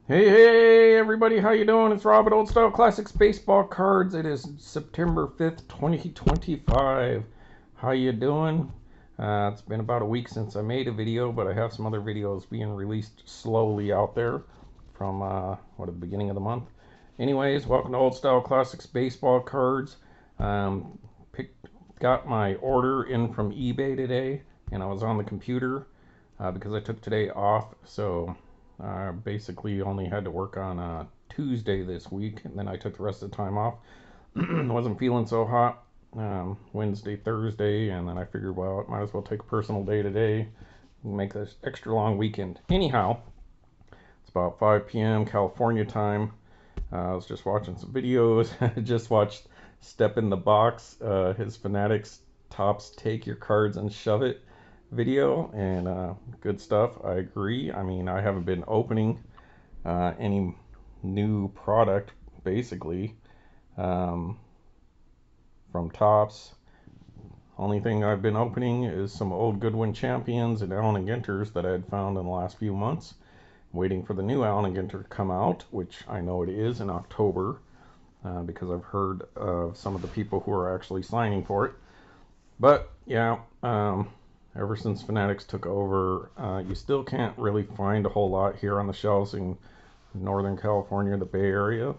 Hey, everybody, how you doing? It's Rob at Old Style Classics Baseball Cards. It is September 5th, 2025. How you doing? It's been about a week since I made a video, but I have some other videos being released slowly out there from, at the beginning of the month. Anyways, welcome to Old Style Classics Baseball Cards. Um, got my order in from eBay today, and I was on the computer because I took today off, so I basically only had to work on Tuesday this week, and then I took the rest of the time off. Wasn't feeling so hot Wednesday, Thursday, and then I figured, well, I might as well take a personal day today and make this extra long weekend. Anyhow, it's about 5 p.m. California time. I was just watching some videos. I just watched Step in the Box, his Fanatics Tops Take Your Cards and Shove It video, and good stuff. I agree. I mean, I haven't been opening any new product basically um, from Tops. Only thing I've been opening is some old Goodwin Champions and Allen Ginters that I had found in the last few months. Waiting for the new Allen Ginter to come out, which I know it is in October because I've heard of some of the people who are actually signing for it. But yeah, ever since Fanatics took over, you still can't really find a whole lot here on the shelves in Northern California, the Bay Area.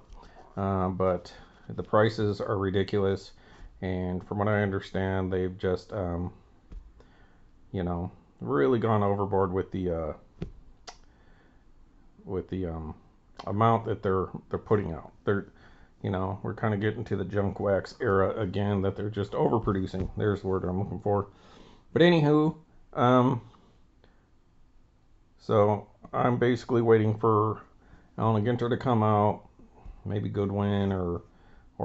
But the prices are ridiculous, and from what I understand, they've just, really gone overboard with the amount that they're putting out. We're kind of getting to the junk wax era again, that they're just overproducing. There's the word I'm looking for. But anywho, so I'm basically waiting for Allen Ginter to come out, maybe Goodwin or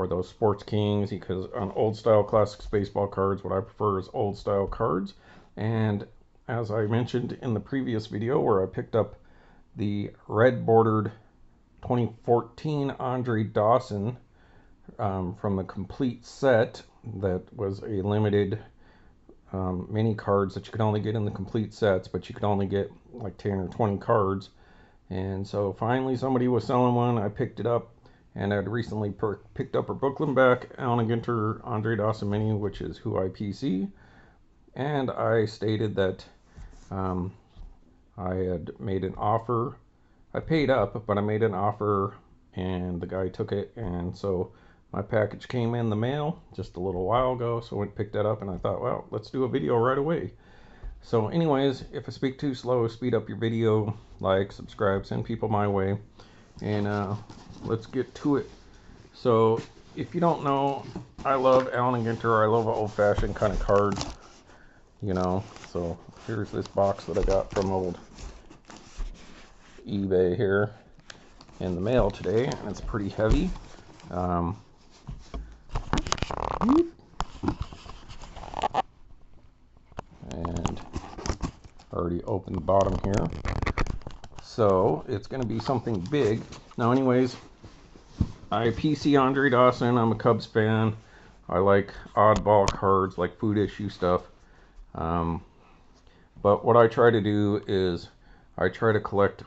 those Sports Kings, because on Old Style Classics baseball cards, what I prefer is Old Style cards. And as I mentioned in the previous video where I picked up the red bordered 2014 Andre Dawson from the complete set, that was a limited mini cards that you could only get in the complete sets, but you could only get like 10 or 20 cards. And so finally somebody was selling one. I picked it up, and I'd recently picked up her Brooklyn back Allen Ginter Andre Dawson Mini, which is who I PC. And I stated that I had made an offer. I paid up, but I made an offer, and the guy took it. And so my package came in the mail just a little while ago, so I went and picked that up, and I thought, well, let's do a video right away. So anyways, if I speak too slow, speed up your video, like, subscribe, send people my way, and let's get to it. So if you don't know, I love Allen Ginter. I love old-fashioned kind of cards, so here's this box that I got from old eBay here in the mail today, and it's pretty heavy. And already opened the bottom here, so it's going to be something big. Now anyways, I PC Andre Dawson. I'm a Cubs fan. I like oddball cards, like food issue stuff. But what I try to do is I try to collect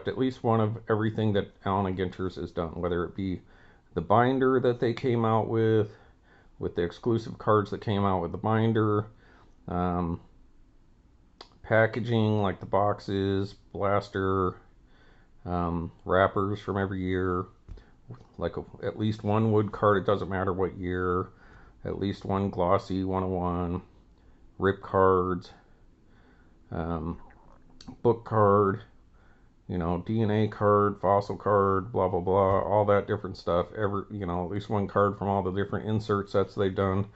at least one of everything that Allen Ginter's has done, whether it be the binder that they came out with the exclusive cards that came out with the binder, packaging like the boxes, blaster, wrappers from every year, like at least one wood card, it doesn't matter what year, at least one glossy 101, rip cards, book card, DNA card, fossil card, blah blah blah, all that different stuff. At least one card from all the different insert sets they've done.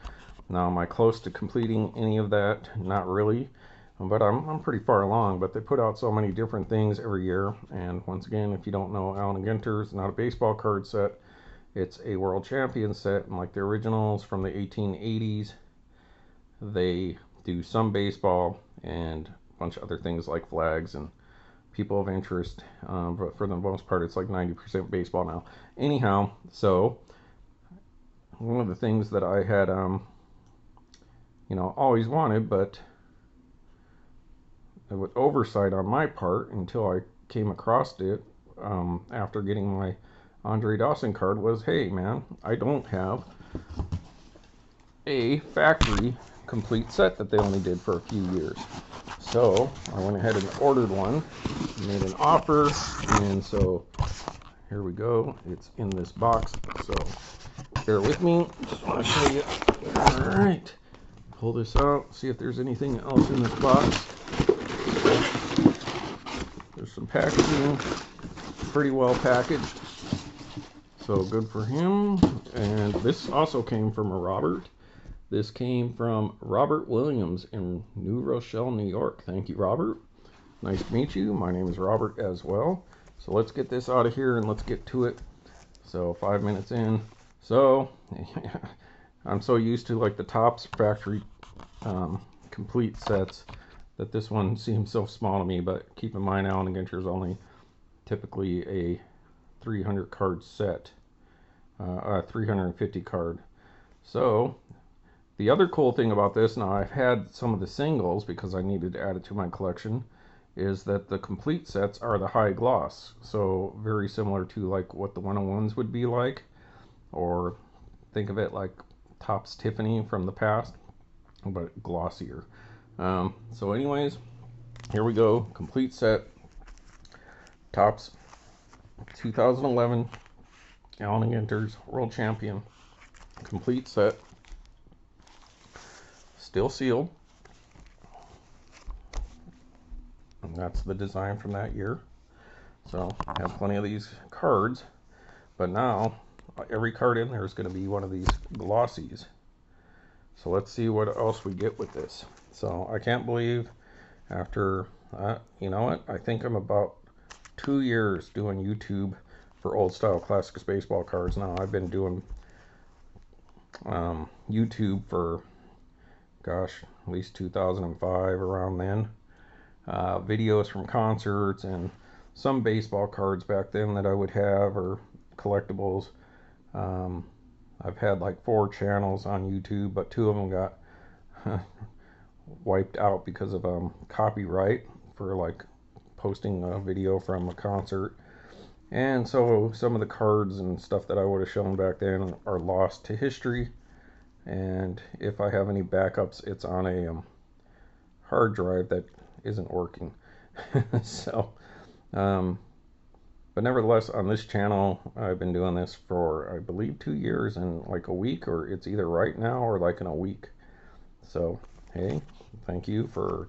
Now, am I close to completing any of that? Not really, but I'm pretty far along. But they put out so many different things every year. And once again, if you don't know, Allen Ginter is not a baseball card set. It's a World Champion set, and like the originals from the 1880s, they do some baseball and a bunch of other things like flags and people of interest, but for the most part it's like 90% baseball now. Anyhow, so one of the things that I had always wanted, but with oversight on my part until I came across it after getting my Andre Dawson card was, hey man, I don't have a factory complete set that they only did for a few years. So I went ahead and ordered one, made an offer, and so here we go. It's in this box, so bear with me. Just want to show you. All right, pull this out, see if there's anything else in this box. There's some packaging, pretty well packaged, so good for him. And this also came from a Robert. This came from Robert Williams in New Rochelle, New York. Thank you, Robert. Nice to meet you. My name is Robert as well. So let's get this out of here and let's get to it. So 5 minutes in. So I'm so used to like the Topps factory complete sets that this one seems so small to me, but keep in mind Allen Ginter is only typically a 300 card set, a 350 card. So the other cool thing about this, now I've had some of the singles because I needed to add it to my collection, is that the complete sets are the high gloss. So very similar to like what the 101s would be like, or think of it like Topps Tiffany from the past, but glossier. So anyways, here we go, complete set, Topps 2011 Allen Ginter's World Champion complete set. Still sealed, and that's the design from that year. So I have plenty of these cards, but now every card in there is going to be one of these glossies. So let's see what else we get with this. So I can't believe after you know what, I think I'm about 2 years doing YouTube for old style classics baseball cards now. I've been doing YouTube for, gosh, at least 2005, around then. Videos from concerts and some baseball cards back then that I would have, or collectibles. I've had like 4 channels on YouTube, but 2 of them got wiped out because of copyright for like posting a video from a concert. And so some of the cards and stuff that I would have shown back then are lost to history. And if I have any backups, it's on a hard drive that isn't working. So, but nevertheless, on this channel, I've been doing this for, I believe, 2 years and like a week, or it's either right now or like in a week. So, hey, thank you for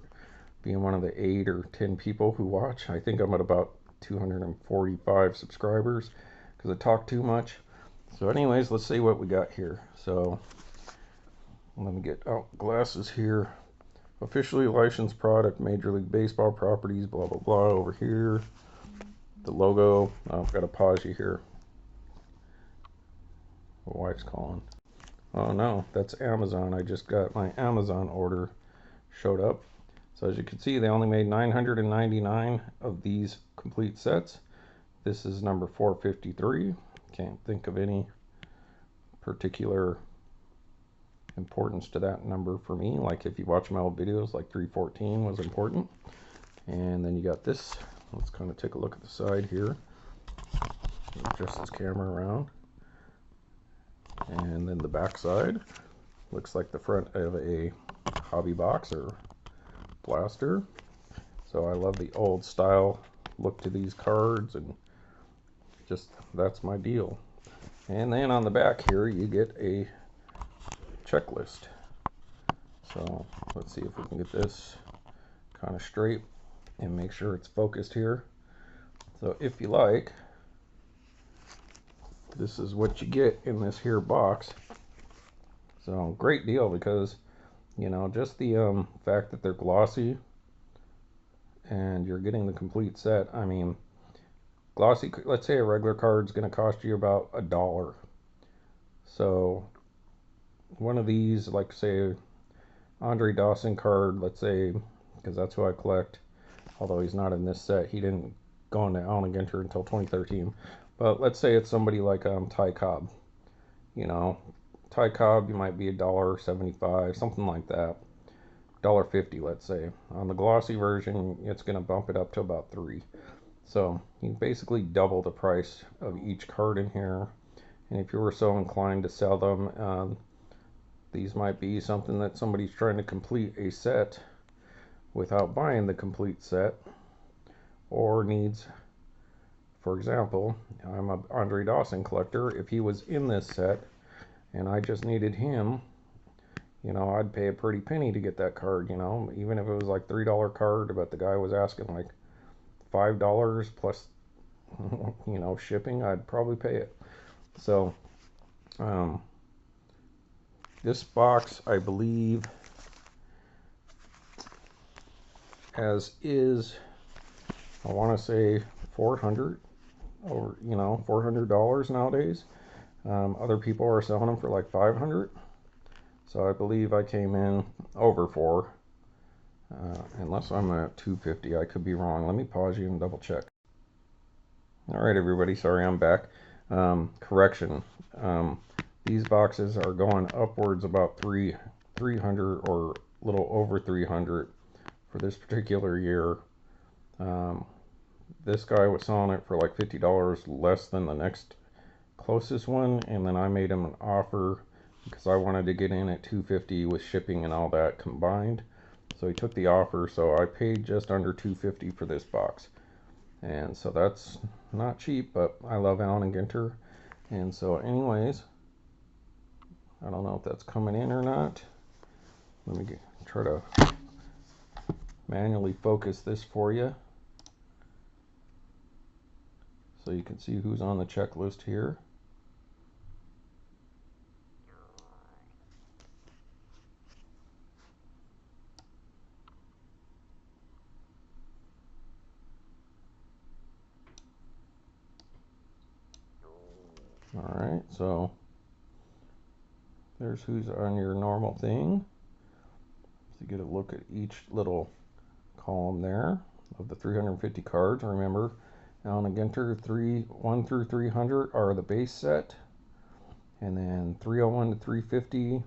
being one of the 8 or 10 people who watch. I think I'm at about 245 subscribers because I talk too much. So anyways, let's see what we got here. So let me get out glasses here. Officially licensed product, Major League Baseball properties, blah, blah, blah, over here. The logo. Oh, I've got to pause you here. My wife's calling. Oh no, that's Amazon. I just got my Amazon order showed up. So as you can see, they only made 999 of these complete sets. This is number 453. Can't think of any particular importance to that number for me. Like if you watch my old videos, like 314 was important. And then you got this. Let's kind of take a look at the side here. Adjust this camera around. And then the back side looks like the front of a hobby box or blaster. So I love the old style look to these cards, and just that's my deal. And then on the back here you get a checklist. So let's see if we can get this kind of straight and make sure it's focused here. So if you like, this is what you get in this here box. So great deal, because you know, just the fact that they're glossy and you're getting the complete set. I mean, glossy, let's say a regular card is going to cost you about $1. So one of these, like say Andre Dawson card, let's say, because that's who I collect, although he's not in this set, he didn't go into Allen Ginter until 2013. But let's say it's somebody like Ty Cobb. You know, Ty Cobb, you might be $1.75, something like that. $1.50, let's say. On the glossy version, it's going to bump it up to about $3. So you basically double the price of each card in here. And if you were so inclined to sell them, these might be something that somebody's trying to complete a set without buying the complete set, or needs, for example, I'm an Andre Dawson collector. If he was in this set and I just needed him, you know, I'd pay a pretty penny to get that card, you know, even if it was like $3 card, but the guy was asking like $5 plus, you know, shipping, I'd probably pay it. So, this box, I believe, as is, I want to say $400, or you know, $400 nowadays. Other people are selling them for like $500. So I believe I came in over $4. Unless I'm at $250, I could be wrong. Let me pause you and double check. All right, everybody. Sorry, I'm back. Correction. These boxes are going upwards about 300 or a little over 300 for this particular year. This guy was selling it for like $50 less than the next closest one, and then I made him an offer because I wanted to get in at $250 with shipping and all that combined. So he took the offer, so I paid just under $250 for this box. And so that's not cheap, but I love Allen Ginter. And so anyways, I don't know if that's coming in or not. Let me try to manually focus this for you so you can see who's on the checklist here. Alright, so there's who's on your normal thing. So you get a look at each little column there of the 350 cards. Remember, Allen Ginter 1 through 300 are the base set, and then 301 to 350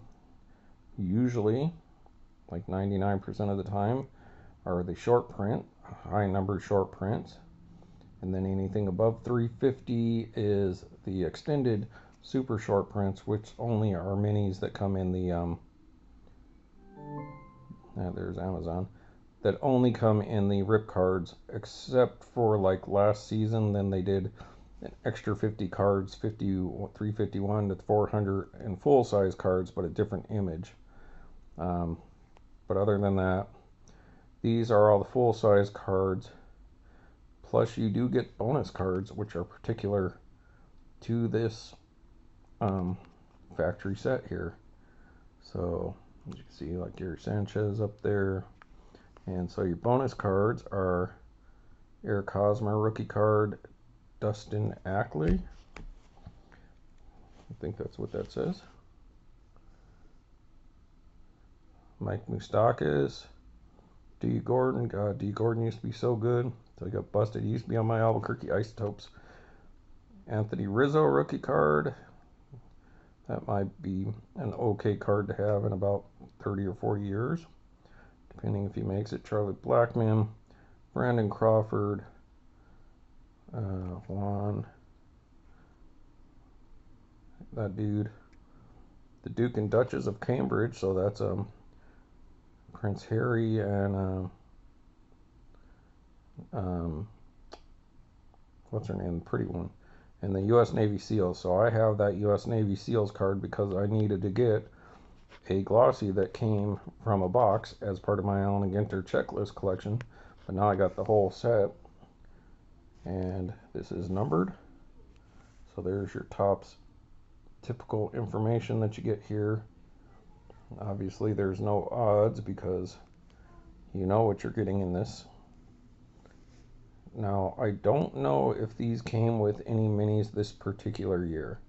usually, like 99% of the time, are the short print, high number short prints. And then anything above 350 is the extended super short prints, which only are minis that come in the there's Amazon, that only come in the rip cards, except for like last season. Then they did an extra 50 cards, 351 to 400, and full size cards, but a different image. But other than that, these are all the full size cards. Plus you do get bonus cards, which are particular to this factory set here. So as you can see, like your Sanchez up there. And so your bonus cards are Eric Hosmer Rookie Card, Dustin Ackley. I think that's what that says. Mike Moustakas, Dee Gordon. God, Dee Gordon used to be so good. So I got busted. He used to be on my Albuquerque Isotopes. Anthony Rizzo Rookie Card. That might be an okay card to have in about 30 or 40 years, depending if he makes it. Charlie Blackmon, Brandon Crawford, Juan, that dude. The Duke and Duchess of Cambridge, so that's Prince Harry and what's her name, the pretty one, and the U.S. Navy SEALs. So I have that U.S. Navy SEALs card because I needed to get a glossy that came from a box as part of my Allen Ginter checklist collection. But now I got the whole set, and this is numbered. So there's your Topps typical information that you get here. Obviously there's no odds because you know what you're getting in this. Now I don't know if these came with any minis this particular year.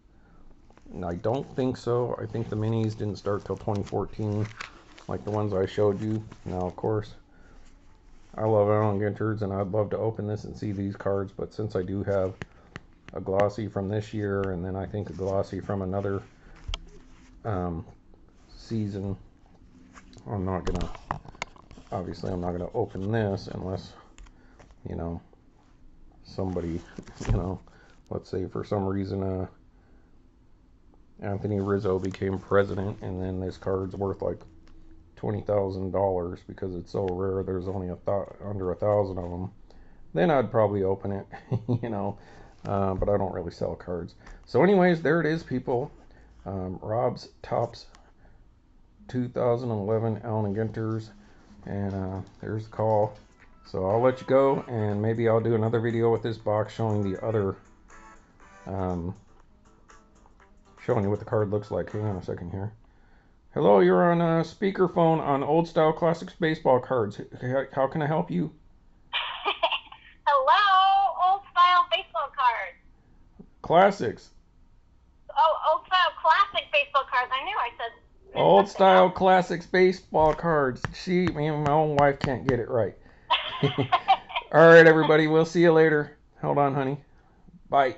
And I don't think so. I think the minis didn't start till 2014 like the ones I showed you. Now of course I love Allen Ginters and I'd love to open this and see these cards, but since I do have a glossy from this year and then I think a glossy from another season, I'm not gonna obviously I'm not going to open this unless, you know, somebody, you know, let's say for some reason Anthony Rizzo became president, and then this card's worth like $20,000 because it's so rare. There's only under 1,000 of them. Then I'd probably open it, you know. But I don't really sell cards. So, anyways, there it is, people. Rob's Topps 2011 Allen Ginters, and there's the call. So I'll let you go, and maybe I'll do another video with this box showing the other. Showing you what the card looks like. Hang on a second here. Hello, you're on speakerphone on Old Style Classics baseball cards. How can I help you? Hello, Old Style baseball cards. Classics. Oh, Old Style classic baseball cards. I knew I said. Old Style Classics baseball cards. Me and my own wife can't get it right. All right, everybody. We'll see you later. Hold on, honey. Bye.